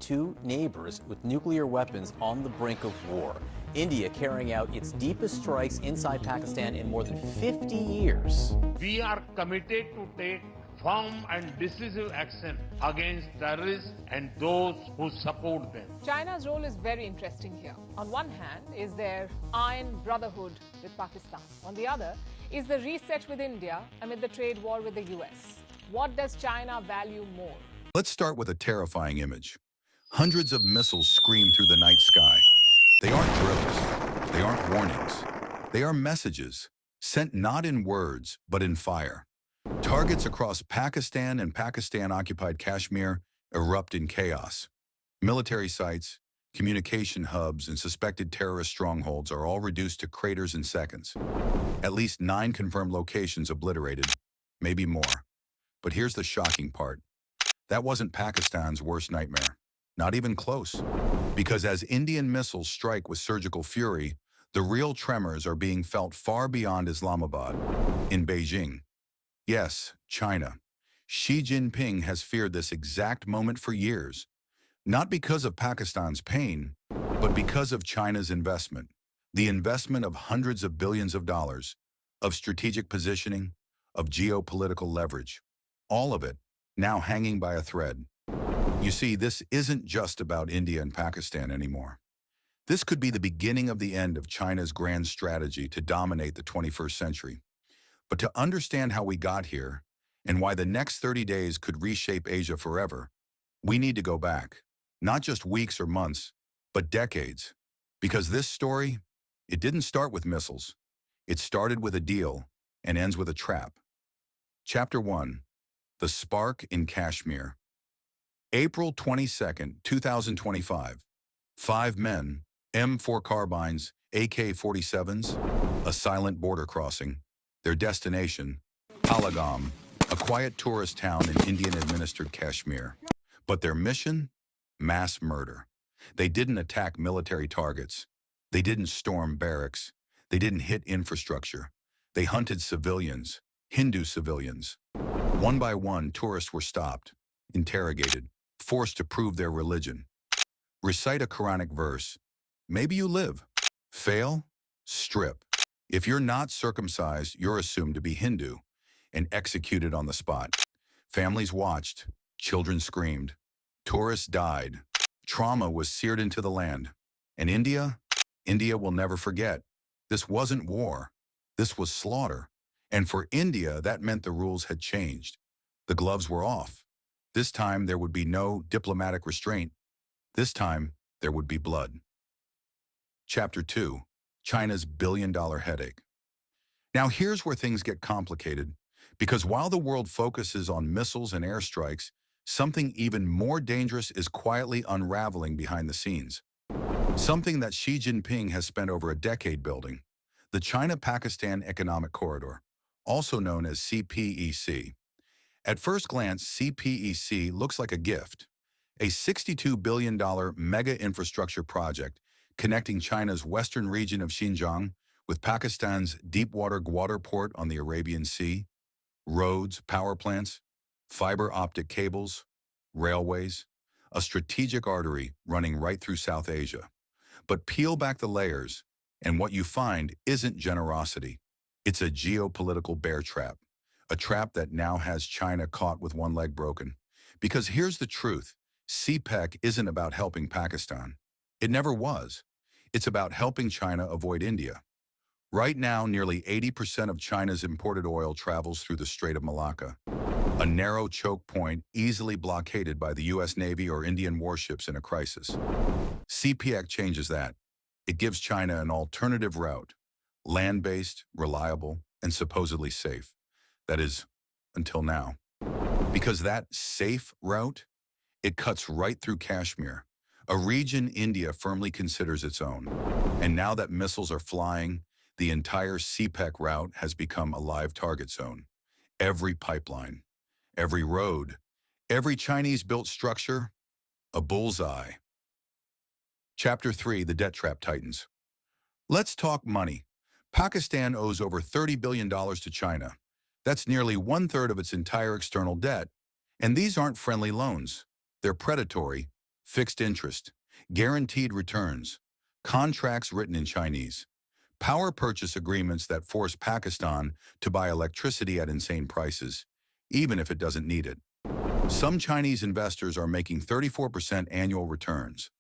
two neighbors with nuclear weapons on the brink of war. India carrying out its deepest strikes inside Pakistan in more than 50 years. We are committed to take firm and decisive action against terrorists and those who support them. China's role is very interesting here. On one hand is their iron brotherhood with Pakistan. On the other is the reset with India amid the trade war with the US. What does China value more? Let's start with a terrifying image. Hundreds of missiles scream through the night sky. They aren't drills. They aren't warnings. They are messages, sent not in words, but in fire. Targets across Pakistan and Pakistan-occupied Kashmir erupt in chaos. Military sites, communication hubs, and suspected terrorist strongholds are all reduced to craters in seconds. At least 9 confirmed locations obliterated, maybe more. But here's the shocking part. That wasn't Pakistan's worst nightmare. Not even close. Because as Indian missiles strike with surgical fury, the real tremors are being felt far beyond Islamabad, in Beijing. Yes, China. Xi Jinping has feared this exact moment for years, not because of Pakistan's pain, but because of China's investment. The investment of hundreds of billions of dollars, of strategic positioning, of geopolitical leverage. All of it now hanging by a thread. You see, this isn't just about India and Pakistan anymore. This could be the beginning of the end of China's grand strategy to dominate the 21st century. But to understand how we got here, and why the next 30 days could reshape Asia forever, we need to go back, not just weeks or months, but decades. Because this story, it didn't start with missiles. It started with a deal and ends with a trap. Chapter 1. The Spark in Kashmir. April 22nd, 2025. 5 men, M4 carbines, AK-47s, a silent border crossing. Their destination, Pahalgam, a quiet tourist town in Indian-administered Kashmir. But their mission? Mass murder. They didn't attack military targets. They didn't storm barracks. They didn't hit infrastructure. They hunted civilians, Hindu civilians. One by one, tourists were stopped, interrogated, forced to prove their religion. Recite a Quranic verse. Maybe you live. Fail? Strip. If you're not circumcised, you're assumed to be Hindu and executed on the spot. Families watched. Children screamed. Tourists died. Trauma was seared into the land. And India? India will never forget. This wasn't war. This was slaughter. And for India, that meant the rules had changed. The gloves were off. This time, there would be no diplomatic restraint. This time, there would be blood. Chapter 2. China's billion-dollar headache. Now here's where things get complicated, because while the world focuses on missiles and airstrikes, something even more dangerous is quietly unraveling behind the scenes. Something that Xi Jinping has spent over a decade building, the China-Pakistan Economic Corridor, also known as CPEC. At first glance, CPEC looks like a gift, a $62 billion mega infrastructure project connecting China's western region of Xinjiang with Pakistan's deepwater Gwadar port on the Arabian Sea, roads, power plants, fiber optic cables, railways, a strategic artery running right through South Asia. But peel back the layers, and what you find isn't generosity. It's a geopolitical bear trap, a trap that now has China caught with one leg broken. Because here's the truth, CPEC isn't about helping Pakistan. It never was. It's about helping China avoid India. Right now, nearly 80% of China's imported oil travels through the Strait of Malacca, a narrow choke point easily blockaded by the US Navy or Indian warships in a crisis. CPEC changes that. It gives China an alternative route, land-based, reliable, and supposedly safe. That is, until now. Because that safe route, it cuts right through Kashmir, a region India firmly considers its own. And now that missiles are flying, the entire CPEC route has become a live target zone. Every pipeline, every road, every Chinese-built structure, a bullseye. Chapter 3, the debt trap tightens. Let's talk money. Pakistan owes over $30 billion to China. That's nearly 1/3 of its entire external debt. And these aren't friendly loans. They're predatory, fixed interest, guaranteed returns, contracts written in Chinese, power purchase agreements that force Pakistan to buy electricity at insane prices, even if it doesn't need it. Some Chinese investors are making 34% annual returns,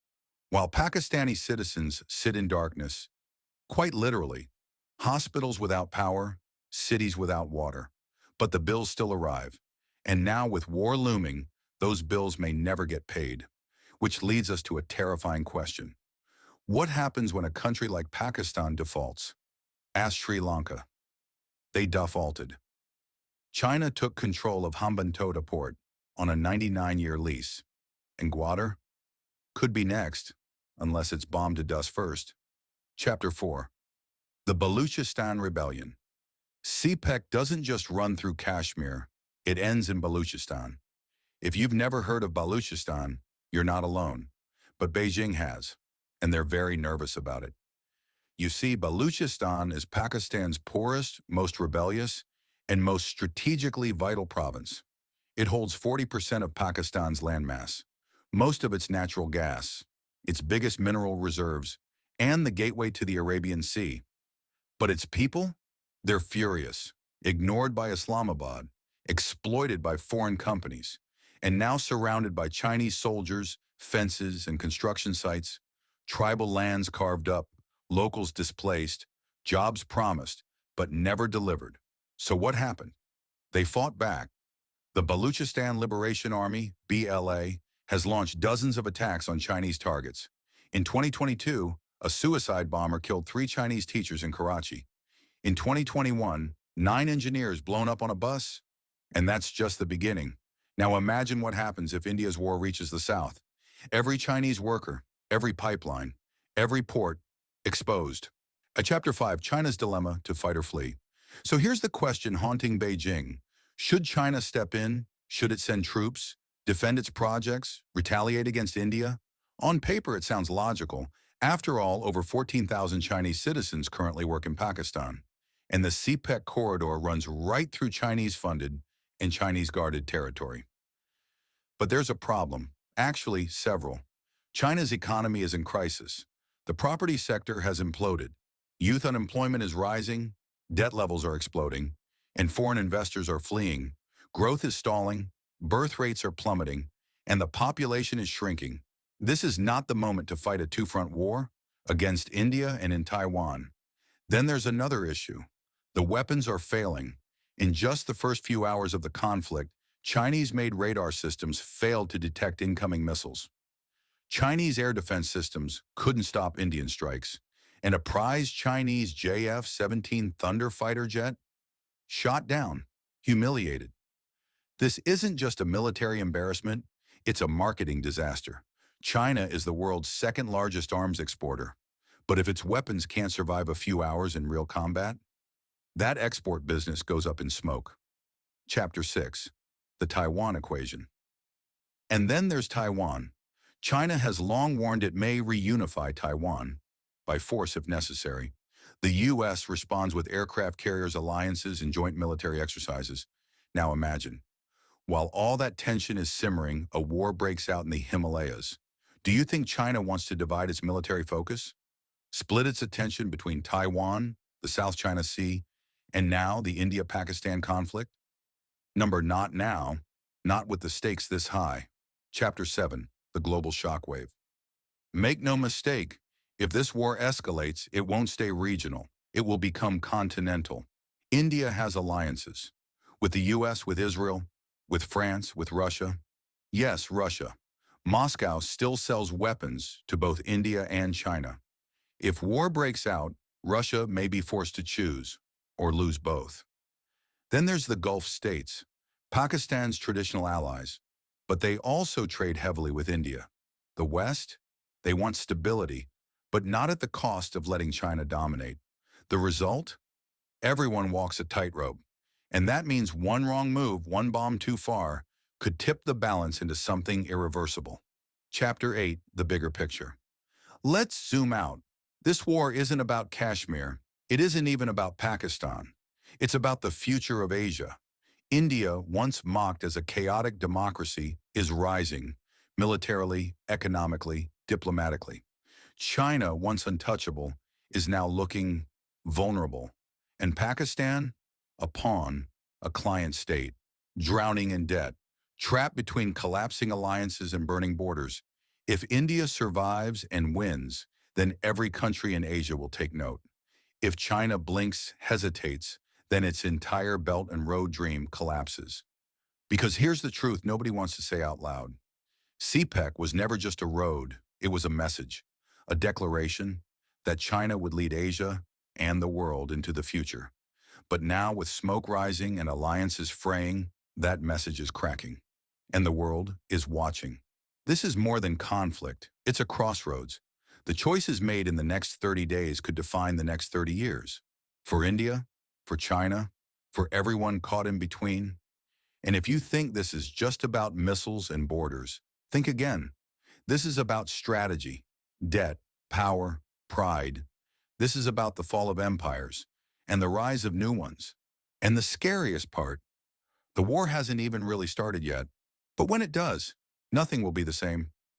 while Pakistani citizens sit in darkness, quite literally, hospitals without power, cities without water. But the bills still arrive. And now with war looming, those bills may never get paid, which leads us to a terrifying question. What happens when a country like Pakistan defaults? Ask Sri Lanka. They defaulted. China took control of Hambantota port on a 99-year lease. And Gwadar could be next, unless it's bombed to dust first. Chapter 4. The Baluchistan Rebellion. CPEC doesn't just run through Kashmir, it ends in Baluchistan. If you've never heard of Baluchistan, you're not alone. But Beijing has, and they're very nervous about it. You see, Baluchistan is Pakistan's poorest, most rebellious, and most strategically vital province. It holds 40% of Pakistan's landmass, most of its natural gas, its biggest mineral reserves, and the gateway to the Arabian Sea. But its people? They're furious, ignored by Islamabad, exploited by foreign companies, and now surrounded by Chinese soldiers, fences, and construction sites, tribal lands carved up, locals displaced, jobs promised, but never delivered. So what happened? They fought back. The Baluchistan Liberation Army, BLA, has launched dozens of attacks on Chinese targets. In 2022, a suicide bomber killed 3 Chinese teachers in Karachi. In 2021, 9 engineers blown up on a bus. And that's just the beginning. Now imagine what happens if India's war reaches the south. Every Chinese worker, every pipeline, every port, exposed. At Chapter 5, China's dilemma to fight or flee. So here's the question haunting Beijing. Should China step in? Should it send troops, defend its projects, retaliate against India? On paper, it sounds logical. After all, over 14,000 Chinese citizens currently work in Pakistan. And the CPEC corridor runs right through Chinese-funded and Chinese-guarded territory. But there's a problem, actually several. China's economy is in crisis. The property sector has imploded. Youth unemployment is rising, debt levels are exploding, and foreign investors are fleeing. Growth is stalling, birth rates are plummeting, and the population is shrinking. This is not the moment to fight a two-front war against India and in Taiwan. Then there's another issue. The weapons are failing. In just the first few hours of the conflict, Chinese-made radar systems failed to detect incoming missiles. Chinese air defense systems couldn't stop Indian strikes, and a prized Chinese JF-17 Thunder fighter jet shot down, humiliated. This isn't just a military embarrassment, it's a marketing disaster. China is the world's second largest arms exporter, but if its weapons can't survive a few hours in real combat, that export business goes up in smoke. Chapter 6. The Taiwan Equation. And then there's Taiwan. China has long warned it may reunify Taiwan, by force if necessary. The U.S. responds with aircraft carriers alliances and joint military exercises. Now imagine, while all that tension is simmering, a war breaks out in the Himalayas. Do you think China wants to divide its military focus? Split its attention between Taiwan, the South China Sea, and now the India-Pakistan conflict? Not now, not with the stakes this high. Chapter 7, the global shockwave. Make no mistake, if this war escalates, it won't stay regional. It will become continental. India has alliances. With the US, with Israel, with France, with Russia. Yes, Russia. Moscow still sells weapons to both India and China. If war breaks out, Russia may be forced to choose, or lose both. Then there's the Gulf states, Pakistan's traditional allies, but they also trade heavily with India. The West, they want stability, but not at the cost of letting China dominate. The result? Everyone walks a tightrope, and that means one wrong move, one bomb too far, could tip the balance into something irreversible. Chapter 8, the bigger picture. Let's zoom out. This war isn't about Kashmir. It isn't even about Pakistan. It's about the future of Asia. India, once mocked as a chaotic democracy, is rising, militarily, economically, diplomatically. China, once untouchable, is now looking vulnerable. And Pakistan, a pawn, a client state, drowning in debt, trapped between collapsing alliances and burning borders. If India survives and wins, then every country in Asia will take note. If China blinks, hesitates, then its entire Belt and Road dream collapses. Because here's the truth nobody wants to say out loud. CPEC was never just a road, it was a message, a declaration that China would lead Asia and the world into the future. But now with smoke rising and alliances fraying, that message is cracking. And the world is watching. This is more than conflict, it's a crossroads. The choices made in the next 30 days could define the next 30 years. For India, for China, for everyone caught in between. And if you think this is just about missiles and borders, think again. This is about strategy, debt, power, pride. This is about the fall of empires and the rise of new ones. And the scariest part, the war hasn't even really started yet. But when it does, nothing will be the same.